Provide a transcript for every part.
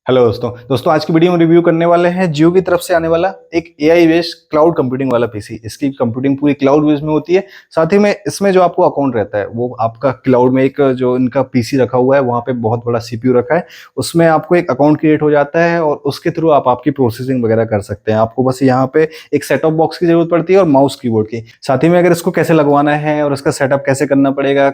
Hello दोस्तों आज की वीडियो में रिव्यू करने वाले हैं जियो की तरफ से आने वाला एक एआई बेस्ड क्लाउड कंप्यूटिंग वाला पीसी। इसकी कंप्यूटिंग पूरी क्लाउड बेस्ड में होती है। साथ ही में इसमें जो आपको अकाउंट रहता है वो आपका क्लाउड में एक जो इनका पीसी रखा हुआ है वहाँ पे बहुत बड़ा सीपीयू रखा है। उसमें आपको एक अकाउंट क्रिएट हो जाता है और उसके थ्रू आप आपकी प्रोसेसिंग वगैरह कर सकते हैं। आपको बस यहाँ पे एक सेट ऑफ बॉक्स की जरूरत पड़ती है और माउस कीबोर्ड की। साथ ही में अगर इसको कैसे लगवाना है और इसका सेटअप कैसे करना पड़ेगा,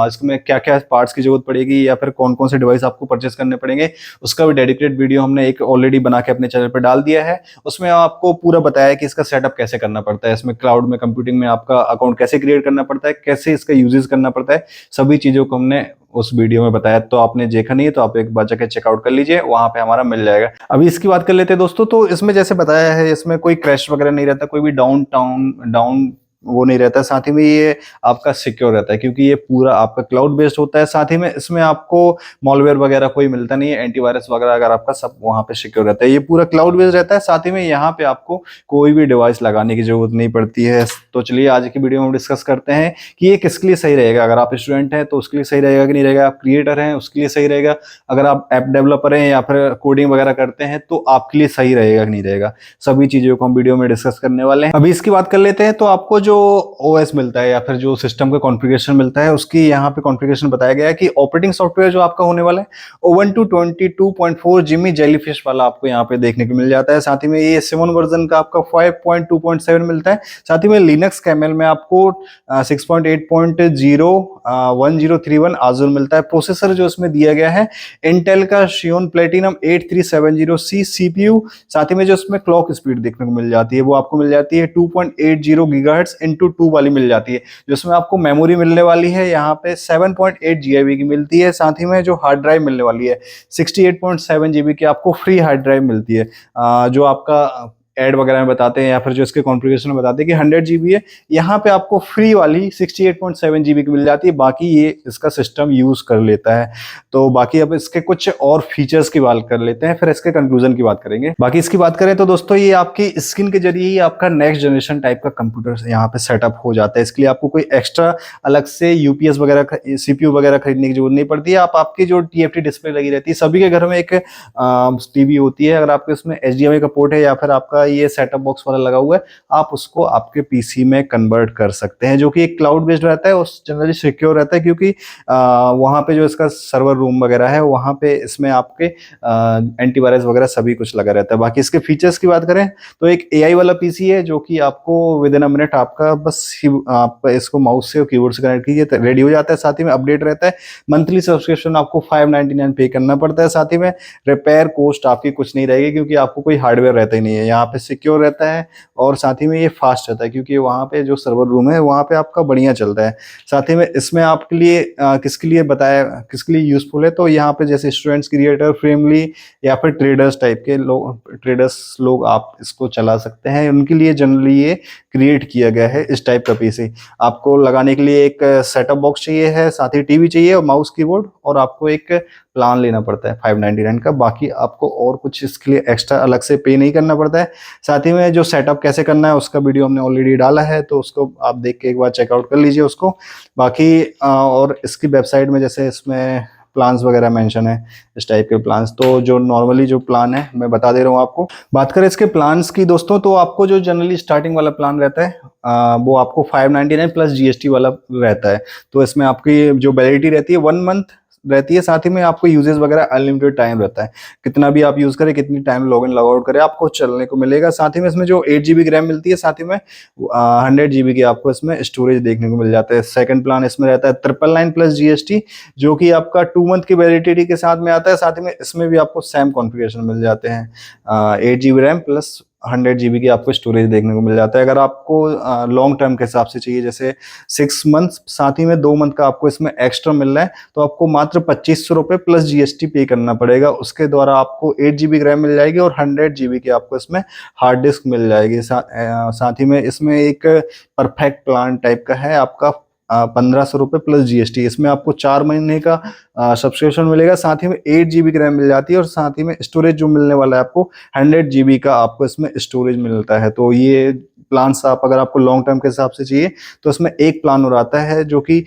इसमें क्या क्या पार्ट्स की जरूरत पड़ेगी या फिर कौन कौन से डिवाइस आपको परचेस करने पड़ेंगे, उसका भी डेडिकेटेड वीडियो हमने एक ऑलरेडी बना के अपने चैनल पर डाल दिया है। उसमें आपको पूरा बताया है कि इसका सेटअप कैसे करना पड़ता है, इसमें क्लाउड में कंप्यूटिंग में आपका अकाउंट कैसे क्रिएट करना पड़ता है, कैसे इसका यूजेस करना पड़ता है, सभी चीजों को हमने उस वीडियो में बताया। तो आपने देखा नहीं है तो आप एक बार जाके चेकआउट कर लीजिए, वहां पे हमारा मिल जाएगा। अभी इसकी बात कर लेते हैं दोस्तों। तो इसमें जैसे बताया है, इसमें कोई क्रैश वगैरह नहीं रहता, कोई भी डाउन वो नहीं रहता है। साथ ही में ये आपका सिक्योर रहता है क्योंकि ये पूरा आपका क्लाउड बेस्ड होता है। साथ ही में इसमें आपको मॉलवेयर वगैरह कोई मिलता नहीं है, एंटीवायरस वगैरह अगर आपका सब वहां पे सिक्योर रहता है। ये पूरा क्लाउड बेस्ड रहता है। साथ ही में यहाँ पे आपको कोई भी डिवाइस लगाने की जरूरत नहीं पड़ती है। तो चलिए आज की वीडियो में डिस्कस करते हैं कि ये किसके लिए सही रहेगा। अगर आप स्टूडेंट हैं तो उसके लिए सही रहेगा कि नहीं रहेगा, आप क्रिएटर हैं उसके लिए सही रहेगा, अगर आप ऐप डेवलपर हैं या फिर कोडिंग वगैरह करते हैं तो आपके लिए सही रहेगा कि नहीं रहेगा, सभी चीजों को हम वीडियो में डिस्कस करने वाले हैं। अभी इसकी बात कर लेते हैं। तो आपको जो ओएस मिलता है या फिर जो सिस्टम का कॉन्फ़िगरेशन मिलता है उसकी यहाँ पे कॉन्फ़िगरेशन बताया गया है कि ऑपरेटिंग सॉफ्टवेयर जो आपका होने वाला है Ubuntu 22.4 जिमी जेलीफिश वाला आपको यहाँ पे देखने को मिल जाता है। साथ ही में ये 7 वर्जन का आपका 5.2.7 मिलता है। साथ ही में लिनक्स कैमल में आपको 6.8.0 1031 आजूर मिलता है। प्रोसेसर जो इसमें दिया गया है इंटेल का Xeon Platinum 8370C CPU। साथ ही में जो इसमें क्लॉक स्पीड देखने को मिल जाती है वो आपको मिल जाती है 2.80 गीगाहर्ट्ज इंटू 2 वाली मिल जाती है। जिसमें आपको मेमोरी मिलने वाली है यहाँ पे 7.8 GB की मिलती है। साथ ही में जो हार्ड ड्राइव मिलने वाली है 68.7 GB की आपको फ्री हार्ड ड्राइव मिलती है। जो आपका ऐड वगैरह में बताते हैं या फिर जो इसके कॉन्फ़िगरेशन में बताते हैं कि 100 GB है, यहाँ पे आपको फ्री वाली 68.7 GB की मिल जाती है। बाकी ये इसका सिस्टम यूज कर लेता है। तो बाकी अब इसके कुछ और फीचर्स की बात कर लेते हैं, फिर इसके कंक्लूजन की बात करेंगे। बाकी इसकी बात करें तो दोस्तों ये आपकी स्क्रीन के जरिए ही आपका नेक्स्ट जनरेशन टाइप का कंप्यूटर यहाँ पे सेटअप हो जाता है। इसके लिए आपको कोई एक्स्ट्रा अलग से यूपीएस वगैरह सीपीयू वगैरह खरीदने की जरूरत नहीं पड़ती है। आप आपकी जो टीएफटी डिस्प्ले लगी रहती है, सभी के घर में एक टीवी होती है। अगर आपके उसमें एचडीएमआई का पोर्ट है या फिर आपका ये सेटअप बॉक्स वाला लगा हुआ है, आप उसको आपके पीसी में कन्वर्ट कर सकते हैं, जो कि एक क्लाउड बेस्ड रहता है और जनरली सिक्योर रहता है क्योंकि वहाँ पे जो इसका सर्वर रूम वगैरह है वहाँ पे इसमें आपके एंटीवायरस वगैरह सभी कुछ लगा रहता है। बाकी इसके फीचर्स की बात करें तो एक एआई वाला पीसी है जो कि आपको विद इन अ मिनट आपका बस आप इसको माउस से और कीबोर्ड से कनेक्ट कीजिए तो रेडी हो जाता है। साथ ही में अपडेट रहता है। मंथली सब्सक्रिप्शन आपको 599 पे करना पड़ता है। साथ ही में रिपेयर कॉस्ट आपकी कुछ नहीं रहेगी क्योंकि आपको कोई हार्डवेयर रहता ही नहीं है। यहाँ पे सिक्योर रहता है और साथ ही में ये फास्ट रहता है क्योंकि वहाँ पे जो सर्वर रूम है वहाँ पे आपका बढ़िया चलता है। साथ ही में इसमें आपके लिए किसके लिए बताया, किसके लिए यूजफुल है, तो यहाँ पे जैसे स्टूडेंट्स, क्रिएटर, फैमिली या फिर ट्रेडर्स टाइप के लोग आप इसको चला सकते हैं, उनके लिए जनरली ये क्रिएट किया गया है इस टाइप का पीसी। आपको लगाने के लिए एक सेटअप बॉक्स चाहिए है, साथ ही टीवी चाहिए और माउस कीबोर्ड, और आपको एक प्लान लेना पड़ता है 599 का। बाकी आपको और कुछ इसके लिए एक्स्ट्रा अलग से पे नहीं करना पड़ता है। साथ ही में जो सेटअप कैसे करना है उसका वीडियो हमने ऑलरेडी डाला है, तो उसको आप देख के एक बार चेकआउट कर लीजिए उसको। बाकी और इसकी वेबसाइट में जैसे इसमें प्लान्स वगैरह मेंशन है, इस टाइप के प्लान्स। तो जो नॉर्मली जो प्लान है मैं बता दे रहा हूँ आपको। बात करें इसके प्लान्स की दोस्तों, तो आपको जो जनरली स्टार्टिंग वाला प्लान रहता है वो आपको 599 प्लस जीएसटी वाला रहता है। तो इसमें आपकी जो वैलिडिटी रहती है 1 मंथ रहती है। साथ ही में आपको यूजेस वगैरह अनलिमिटेड टाइम रहता है, कितना भी आप यूज करें, कितनी time log in log out करें आपको चलने को मिलेगा। साथ ही में इसमें जो 8 GB की रैम मिलती है, साथ ही में 100 GB की आपको इसमें स्टोरेज देखने को मिल जाता है। सेकंड प्लान इसमें रहता है 999 प्लस जीएसटी, जो कि आपका 2 मंथ की वैलिडिटी के साथ में आता है। साथ ही में इसमें भी आपको सेम कॉन्फ़िगरेशन मिल जाते हैं, 8 GB रैम प्लस 100 GB की आपको स्टोरेज देखने को मिल जाता है। अगर आपको लॉन्ग टर्म के हिसाब से चाहिए जैसे 6 मंथ, साथ ही में 2 मंथ का आपको इसमें एक्स्ट्रा मिल रहा है, तो आपको मात्र 2500 रुपये प्लस जीएसटी पे करना पड़ेगा। उसके द्वारा आपको 8 GB रैम मिल जाएगी और 100 GB की आपको इसमें हार्ड डिस्क मिल जाएगी। साथ ही में इसमें एक परफेक्ट प्लान टाइप का है आपका 1500 रुपये प्लस जीएसटी। इसमें आपको 4 महीने का सब्सक्रिप्शन मिलेगा। साथ ही में 8 GB की रैम मिल जाती है और साथ ही में स्टोरेज जो मिलने वाला है आपको 100 GB का आपको इसमें स्टोरेज मिलता है। तो ये प्लान्स आप अगर आपको लॉन्ग टर्म के हिसाब से चाहिए तो इसमें एक प्लान और आता है जो कि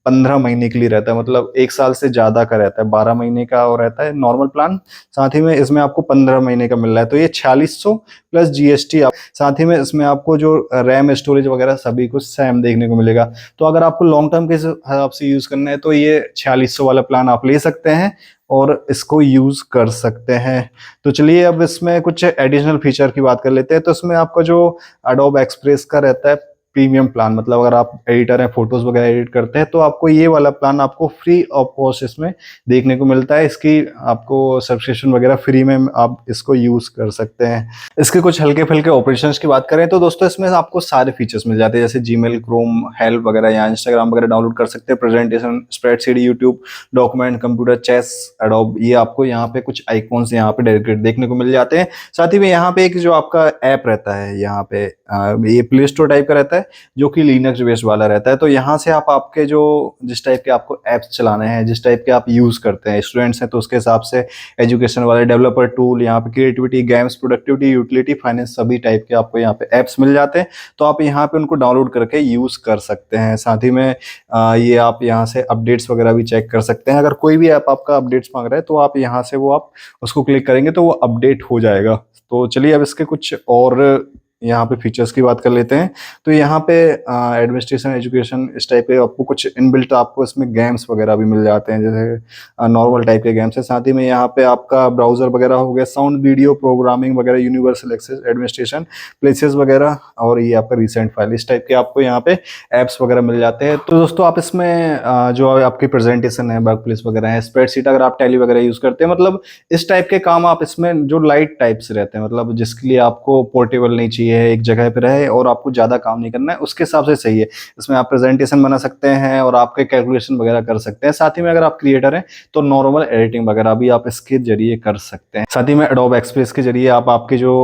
15 महीने के लिए रहता है, मतलब 1 साल से ज्यादा का रहता है, 12 महीने का और रहता है नॉर्मल प्लान। साथ ही में इसमें आपको 15 महीने का मिल रहा है, तो ये 4600 प्लस जीएसटी। साथ ही में इसमें आपको जो रैम स्टोरेज वगैरह सभी कुछ सेम देखने को मिलेगा। तो अगर आपको लॉन्ग टर्म के हिसाब से यूज करना है तो ये 4600 वाला प्लान आप ले सकते हैं और इसको यूज कर सकते हैं। तो चलिए अब इसमें कुछ एडिशनल फीचर की बात कर लेते हैं। तो इसमें आपका जो एडोब एक्सप्रेस का रहता है प्रीमियम प्लान, मतलब अगर आप एडिटर हैं, फोटोज वगैरह एडिट करते हैं, तो आपको ये वाला प्लान आपको फ्री ऑफ कॉस्ट इसमें देखने को मिलता है। इसकी आपको सब्सक्रिप्शन वगैरह फ्री में आप इसको यूज कर सकते हैं। इसके कुछ हल्के फुल्के ऑपरेशंस की बात करें तो दोस्तों इसमें आपको सारे फीचर्स मिल जाते हैं, जैसे जीमेल, क्रोम, हेल्प वगैरह या इंस्टाग्राम वगैरह डाउनलोड कर सकते हैं, presentation, spreadsheet, YouTube, document, computer, chess, Adobe, ये आपको यहाँ पे कुछ आइकॉन्स यहाँ पे डायरेक्ट देखने को मिल जाते हैं। साथ ही में यहाँ पे एक जो आपका ऐप रहता है यहाँ पे ये प्ले स्टोर टाइप का रहता है जो कि लिनक्स बेस्ड वाला रहता है। तो यहाँ से आप आपके जो जिस टाइप के आपको एप्स चलाने हैं, जिस टाइप के आप यूज करते हैं, स्टूडेंट्स हैं तो उसके हिसाब से एजुकेशन वाले, डेवलपर टूल, यहाँ पे creativity, games, productivity, utility, finance, सभी टाइप के आपको यहाँ पे एप्स मिल जाते हैं। तो आप यहाँ पे उनको डाउनलोड करके यूज कर सकते हैं। साथ ही में ये आप यहाँ से अपडेट्स वगैरह भी चेक कर सकते हैं। अगर कोई भी ऐप आपका अपडेट्स मांग रहा है तो आप यहाँ से वो आप उसको क्लिक करेंगे तो वो अपडेट हो जाएगा। तो चलिए अब इसके कुछ और यहाँ पे फीचर्स की बात कर लेते हैं। तो यहाँ पे एडमिनिस्ट्रेशन, एजुकेशन, इस टाइप के आपको कुछ इनबिल्ट आपको इसमें गेम्स वगैरह भी मिल जाते हैं, जैसे नॉर्मल टाइप के गेम्स है। साथ ही में यहाँ पे आपका ब्राउजर वगैरह हो गया, साउंड, वीडियो, प्रोग्रामिंग वगैरह, यूनिवर्सल एक्सेस, एडमिनिस्ट्रेशन, प्लेसेस वगैरह, और ये आपका रिसेंट फाइल, इस टाइप के आपको यहाँ पे एप्स वगैरह मिल जाते हैं। तो दोस्तों आप इसमें जो आपकी प्रेजेंटेशन है, वर्क प्लेस वगैरह है, स्प्रेडशीट, अगर आप टैली वगैरह यूज करते हैं, मतलब इस टाइप के काम आप इसमें जो लाइट टाइप से रहते हैं, मतलब जिसके लिए आपको पोर्टेबल नहीं चाहिए, एक जगह पे रहे और आपको ज्यादा काम नहीं करना है, उसके हिसाब से सही है। इसमें आप प्रेजेंटेशन बना सकते हैं और आपके कैलकुलेशन वगैरह कर सकते हैं। साथ ही में अगर आप क्रिएटर हैं तो नॉर्मल एडिटिंग वगैरह भी आप इसके जरिए कर सकते हैं। साथ ही में एडोब एक्सप्रेस के जरिए आप आपके जो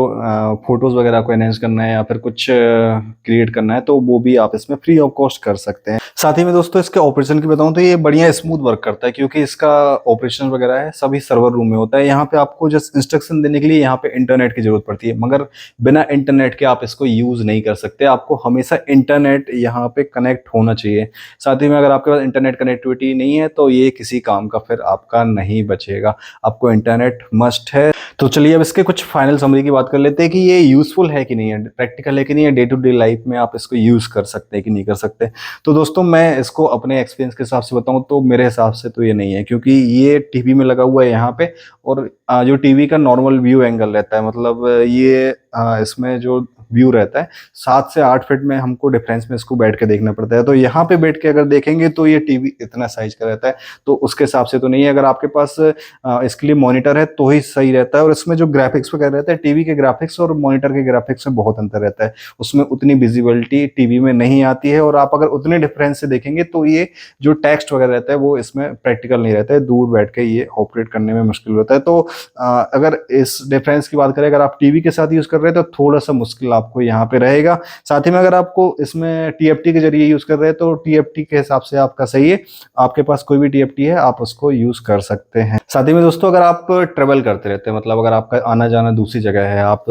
फोटोज वगैरह को एनहेंस करना है या फिर कुछ क्रिएट करना है तो वो भी आप इसमें फ्री ऑफ कॉस्ट कर सकते हैं। साथ ही में दोस्तों इसके ऑपरेशन की बताऊं तो ये बढ़िया स्मूथ वर्क करता है, क्योंकि इसका ऑपरेशन वगैरह है सभी सर्वर रूम में होता है। यहाँ पे आपको जस्ट इंस्ट्रक्शन देने के लिए यहाँ पे इंटरनेट की जरूरत पड़ती है, मगर बिना इंटरनेट के आप इसको यूज नहीं कर सकते। आपको हमेशा इंटरनेट यहाँ पे कनेक्ट होना चाहिए। साथ ही में अगर आपके पास इंटरनेट कनेक्टिविटी नहीं है तो ये किसी काम का फिर आपका नहीं बचेगा, आपको इंटरनेट मस्ट है। तो चलिए अब इसके कुछ फाइनल समरी की बात कर लेते हैं कि ये यूजफुल है कि नहीं है, प्रैक्टिकल है कि नहीं है, डे टू डे लाइफ में आप इसको यूज कर सकते हैं कि नहीं कर सकते। तो दोस्तों मैं इसको अपने एक्सपीरियंस के हिसाब से बताऊं तो मेरे हिसाब से तो ये नहीं है, क्योंकि ये टीवी में लगा हुआ है यहाँ पे, और जो टीवी का नॉर्मल व्यू एंगल रहता है, मतलब ये इसमें जो व्यू रहता है 7 से 8 फीट में हमको डिफरेंस में इसको बैठ के देखना पड़ता है। तो यहाँ पे बैठ के अगर देखेंगे तो ये टीवी इतना साइज का रहता है, तो उसके हिसाब से तो नहीं है। अगर आपके पास इसके लिए मॉनिटर है तो ही सही रहता है। और इसमें जो ग्राफिक्स वगैरह रहता है, टीवी के ग्राफिक्स और मॉनिटर के ग्राफिक्स में बहुत अंतर रहता है, उसमें उतनी विजिबिलिटी टीवी में नहीं आती है। और आप अगर उतने डिफरेंस से देखेंगे तो ये जो टेक्स्ट वगैरह रहता है वो इसमें प्रैक्टिकल नहीं रहता है, दूर बैठ के ये ऑपरेट करने में मुश्किल होता है। तो अगर इस डिफरेंस की बात करें, अगर आप टीवी के साथ यूज कर रहे हैं तो थोड़ा सा मुश्किल आपको यहाँ पे रहेगा। साथ ही में अगर आपको इसमें टीएफटी के जरिए यूज कर रहे हैं तो टीएफटी के हिसाब से आपका सही है, आपके पास कोई भी टीएफटी है आप उसको यूज कर सकते हैं। साथ ही में दोस्तों अगर आप ट्रेवल करते रहते हैं, मतलब अगर आपका आना जाना दूसरी जगह है, आप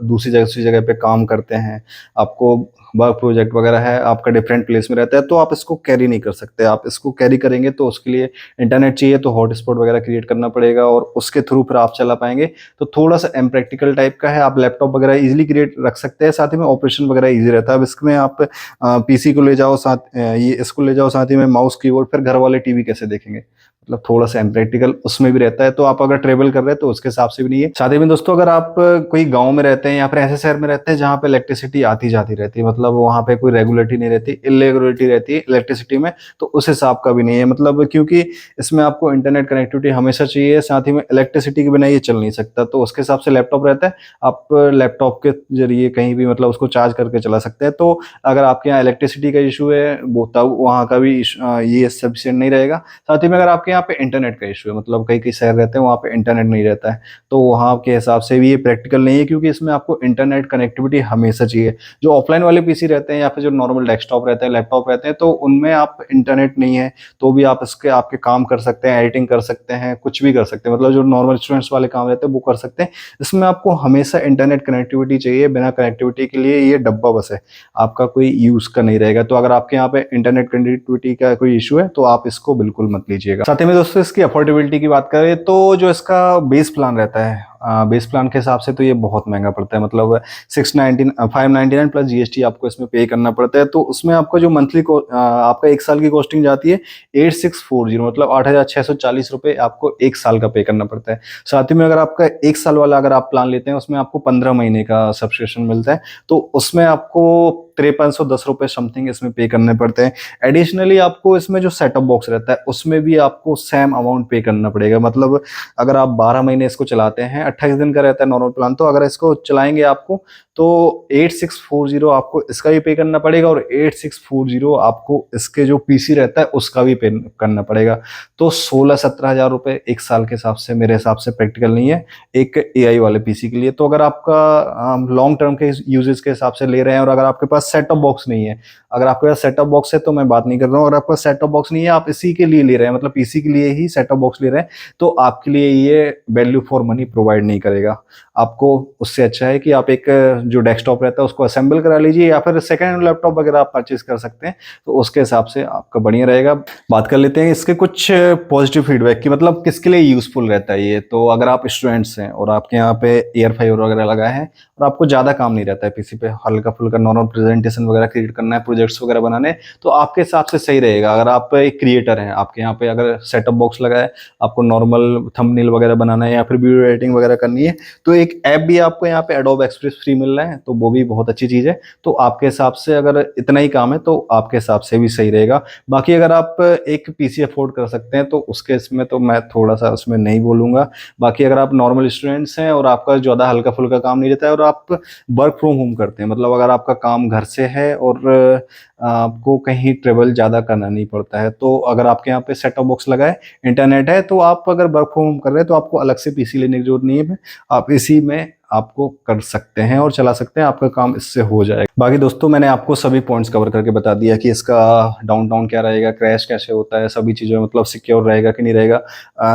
दूसरी जगह पे काम करते हैं, आपको वर्क प्रोजेक्ट वगैरह है, आपका डिफरेंट प्लेस में रहता है, तो आप इसको कैरी नहीं कर सकते। आप इसको कैरी करेंगे तो उसके लिए इंटरनेट चाहिए, तो हॉटस्पॉट वगैरह क्रिएट करना पड़ेगा और उसके थ्रू फिर आप चला पाएंगे। तो थोड़ा सा इम्प्रैक्टिकल टाइप का है। आप लैपटॉप वगैरह इजीली क्रिएट रख सकते हैं, साथ ही में ऑपरेशन वगैरह इजी रहता है। अब इसमें आप पीसी को ले जाओ साथ, ये इसको ले जाओ, साथ ही में माउस, कीबोर्ड, फिर घर वाले टीवी कैसे देखेंगे, मतलब थोड़ा सा इम्प्रैक्टिकल उसमें भी रहता है। तो आप अगर ट्रेवल कर रहे हैं तो उसके हिसाब से भी नहीं है। साथ ही में दोस्तों अगर आप कोई गांव में रहते हैं या फिर ऐसे शहर में रहते हैं जहां पे इलेक्ट्रिसिटी आती जाती रहती है, मतलब वहां पे कोई रेगुलेटरी नहीं रहती, इरेगुलरिटी रहती है इलेक्ट्रिसिटी में, तो उस हिसाब का भी नहीं है। मतलब क्योंकि इसमें आपको इंटरनेट कनेक्टिविटी हमेशा चाहिए, साथ ही में इलेक्ट्रिसिटी के बिना ये चल नहीं सकता। तो उसके हिसाब से लैपटॉप रहता है, आप लैपटॉप के जरिए कहीं भी मतलब उसको चार्ज करके चला सकते हैं। तो अगर आपके यहाँ इलेक्ट्रिसिटी का इशू है वो तब वहाँ का भी ये सफिशिएंट नहीं रहेगा। साथ ही में अगर आपके यहाँ पे इंटरनेट का इशू है, मतलब कई कई शहर रहते हैं वहाँ पे इंटरनेट नहीं रहता है, तो वहाँ के हिसाब से भी ये प्रैक्टिकल नहीं है, क्योंकि इसमें आपको इंटरनेट कनेक्टिविटी हमेशा चाहिए। जो ऑफलाइन वाले पीसी रहते हैं या फिर जो नॉर्मल डेस्कटॉप रहते हैं, लैपटॉप रहते हैं, तो उनमें आप इंटरनेट नहीं है तो भी आप इसके आपके काम कर सकते हैं, एडिटिंग कर सकते हैं, कुछ भी कर सकते हैं, मतलब जो नॉर्मल स्टूडेंट्स वाले काम रहते हैं वो कर सकते हैं। इसमें आपको हमेशा इंटरनेट कनेक्टिविटी चाहिए, बिना कनेक्टिविटी के लिए ये डब्बा बस है, आपका कोई यूज का नहीं रहेगा। तो अगर आपके यहाँ पे इंटरनेट कनेक्टिविटी का कोई इशू है तो आप इसको बिल्कुल मत लीजिएगा। साथ ही में दोस्तों इसकी अफोर्डेबिलिटी की बात करें तो जो इसका बेस प्लान रहता है, बेस प्लान के हिसाब से तो ये बहुत महंगा पड़ता है, मतलब 599 प्लस जीएसटी आपको इसमें पे करना पड़ता है। तो उसमें आपका जो मंथली आपका एक साल की कॉस्टिंग जाती है 8640, मतलब 8,640 रुपये आपको एक साल का पे करना पड़ता है। साथ ही में अगर आपका एक साल वाला अगर आप प्लान लेते हैं उसमें आपको 15 महीने का सब्सक्रिप्शन मिलता है, तो उसमें आपको 5310 रुपये समथिंग इसमें पे करने पड़ते हैं। एडिशनली आपको इसमें जो सेटअप बॉक्स रहता है उसमें भी आपको सेम अमाउंट पे करना पड़ेगा, मतलब अगर आप 12 महीने इसको चलाते हैं, 28 दिन का रहता है नॉर्मल प्लान, तो अगर इसको चलाएंगे आपको तो 8640 आपको इसका भी पे करना पड़ेगा, और 8640 आपको इसके जो पीसी रहता है उसका भी पे करना पड़ेगा। तो 16-17 हज़ार रुपये एक साल के हिसाब से मेरे हिसाब से प्रैक्टिकल नहीं है एक एआई वाले पीसी के लिए। तो अगर आपका लॉन्ग टर्म के यूजेस के हिसाब से ले रहे हैं और अगर आपके पास सेटअप बॉक्स नहीं है, अगर आपके पास सेटअप बॉक्स है तो मैं बात नहीं कर रहा हूँ, अगर आपका सेटअप बॉक्स नहीं है आप इसी के लिए ले रहे हैं, मतलब पीसी के लिए ही सेटअप बॉक्स ले रहे हैं, तो आपके लिए ये वैल्यू फॉर मनी प्रोवाइड नहीं करेगा। आपको उससे अच्छा है कि आप एक जो डेस्कटॉप रहता है उसको असेंबल करा लीजिए, या फिर सेकेंड हैंड लैपटॉप वगैरह आप परचेज कर सकते हैं, तो उसके हिसाब से आपका बढ़िया रहेगा। बात कर लेते हैं इसके कुछ पॉजिटिव फीडबैक की, मतलब किसके लिए यूजफुल रहता है ये। तो अगर आप स्टूडेंट्स हैं और आपके यहाँ पे ईयर फाइबर वगैरह लगा है और आपको ज़्यादा काम नहीं रहता है पीसी पे, हल्का फुल्का नॉर्मल प्रेजेंटेशन वगैरह क्रिएट करना है, प्रोजेक्ट्स वगैरह बनाने, तो आपके हिसाब से सही रहेगा। अगर आप एक क्रिएटर हैं, आपके यहाँ पे अगर सेटअप बॉक्स लगा है, आपको नॉर्मल थंबनेल वगैरह बनाना है या फिर वीडियो एडिटिंग वगैरह करनी है, तो एक ऐप भी आपको यहाँ पे एडोब एक्सप्रेस फ्री मिल रहा है, तो वो भी बहुत अच्छी चीज़ है। तो आपके हिसाब से अगर इतना ही काम है तो आपके हिसाब से भी सही रहेगा। बाकी अगर आप एक पीसी अफोर्ड कर सकते हैं तो उसके इसमें तो मैं थोड़ा सा उसमें नहीं बोलूँगा। बाकी अगर आप नॉर्मल स्टूडेंट्स हैं और आपका ज़्यादा हल्का फुल्का काम नहीं रहता है और आप वर्क फ्रॉम होम करते हैं, मतलब अगर आपका काम घर से है और आपको कहीं ट्रेवल ज़्यादा करना नहीं पड़ता है, तो अगर आपके यहाँ पे सेटअप बॉक्स लगा है, इंटरनेट है, तो आप अगर वर्क फ्रॉम होम कर रहे हैं तो आपको अलग से पीसी लेने की जरूरत नहीं है, आप इसी में आपको कर सकते हैं और चला सकते हैं, आपका काम इससे हो जाएगा। बाकी दोस्तों मैंने आपको सभी पॉइंट्स कवर करके बता दिया कि इसका डाउनटाउन क्या रहेगा, क्रैश कैसे होता है, सभी चीज़ों में मतलब सिक्योर रहेगा कि नहीं रहेगा,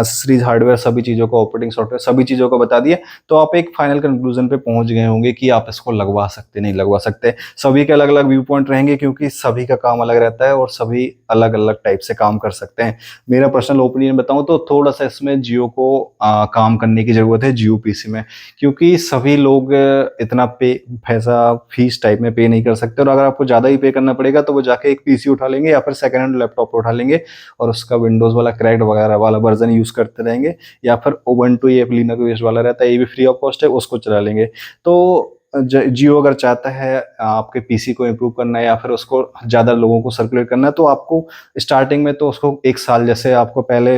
सीरीज हार्डवेयर, सभी चीज़ों को, ऑपरेटिंग सॉफ्टवेयर, सभी चीज़ों को बता दिया। तो आप एक फाइनल कंक्लूजन पे पहुंच गए होंगे कि आप इसको लगवा सकते नहीं लगवा सकते। सभी के अलग अलग व्यू पॉइंट रहेंगे क्योंकि सभी का काम अलग रहता है और सभी अलग अलग टाइप से काम कर सकते हैं। मेरा पर्सनल ओपिनियन बताऊं तो थोड़ा सा इसमें जियो को काम करने की जरूरत है, जियो पीसी में, क्योंकि सभी लोग इतना पैसा फीस टाइप में पे नहीं कर सकते, और अगर आपको ज़्यादा ही पे करना पड़ेगा तो वो जाके एक पीसी उठा लेंगे या फिर सेकंड हैंड लैपटॉप उठा लेंगे और उसका विंडोज़ वाला क्रैक्ड वगैरह वाला वर्जन यूज़ करते रहेंगे, या फिर उबंटू या लिनक्स बेस्ड वाला रहता है, ये भी फ्री ऑफ कॉस्ट है, उसको चला लेंगे। तो जियो अगर चाहता है आपके पीसी को इम्प्रूव करना है या फिर उसको ज़्यादा लोगों को सर्कुलेट करना है, तो आपको स्टार्टिंग में तो उसको एक साल, जैसे आपको पहले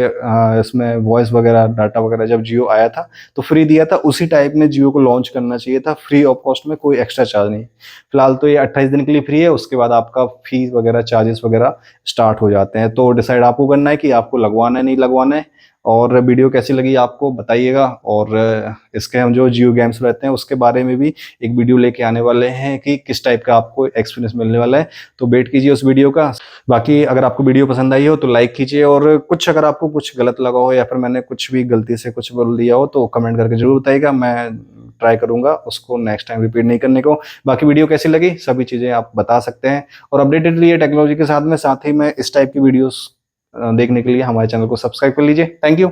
इसमें वॉइस वगैरह डाटा वगैरह जब जियो आया था तो फ्री दिया था, उसी टाइप में जियो को लॉन्च करना चाहिए था, फ्री ऑफ कॉस्ट में, कोई एक्स्ट्रा चार्ज नहीं। फिलहाल तो ये 28 दिन के लिए फ्री है, उसके बाद आपका फीस वगैरह चार्जेस वगैरह स्टार्ट हो जाते हैं। तो डिसाइड आपको करना है कि आपको लगवाना है नहीं लगवाना है। और वीडियो कैसी लगी आपको बताइएगा, और इसके हम जो जियो गेम्स रहते हैं उसके बारे में भी एक वीडियो लेके आने वाले हैं कि किस टाइप का आपको एक्सपीरियंस मिलने वाला है, तो वेट कीजिए उस वीडियो का। बाकी अगर आपको वीडियो पसंद आई हो तो लाइक कीजिए, और कुछ अगर आपको कुछ गलत लगा हो या फिर मैंने कुछ भी गलती से कुछ बोल दिया हो तो कमेंट करके जरूर बताइएगा, मैं ट्राई करूंगा उसको नेक्स्ट टाइम रिपीट नहीं करने को। बाकी वीडियो कैसी लगी सभी चीज़ें आप बता सकते हैं, और अपडेटेड रहिए टेक्नोलॉजी के साथ में, साथ ही में इस टाइप की वीडियोस देखने के लिए हमारे चैनल को सब्सक्राइब कर लीजिए। Thank you.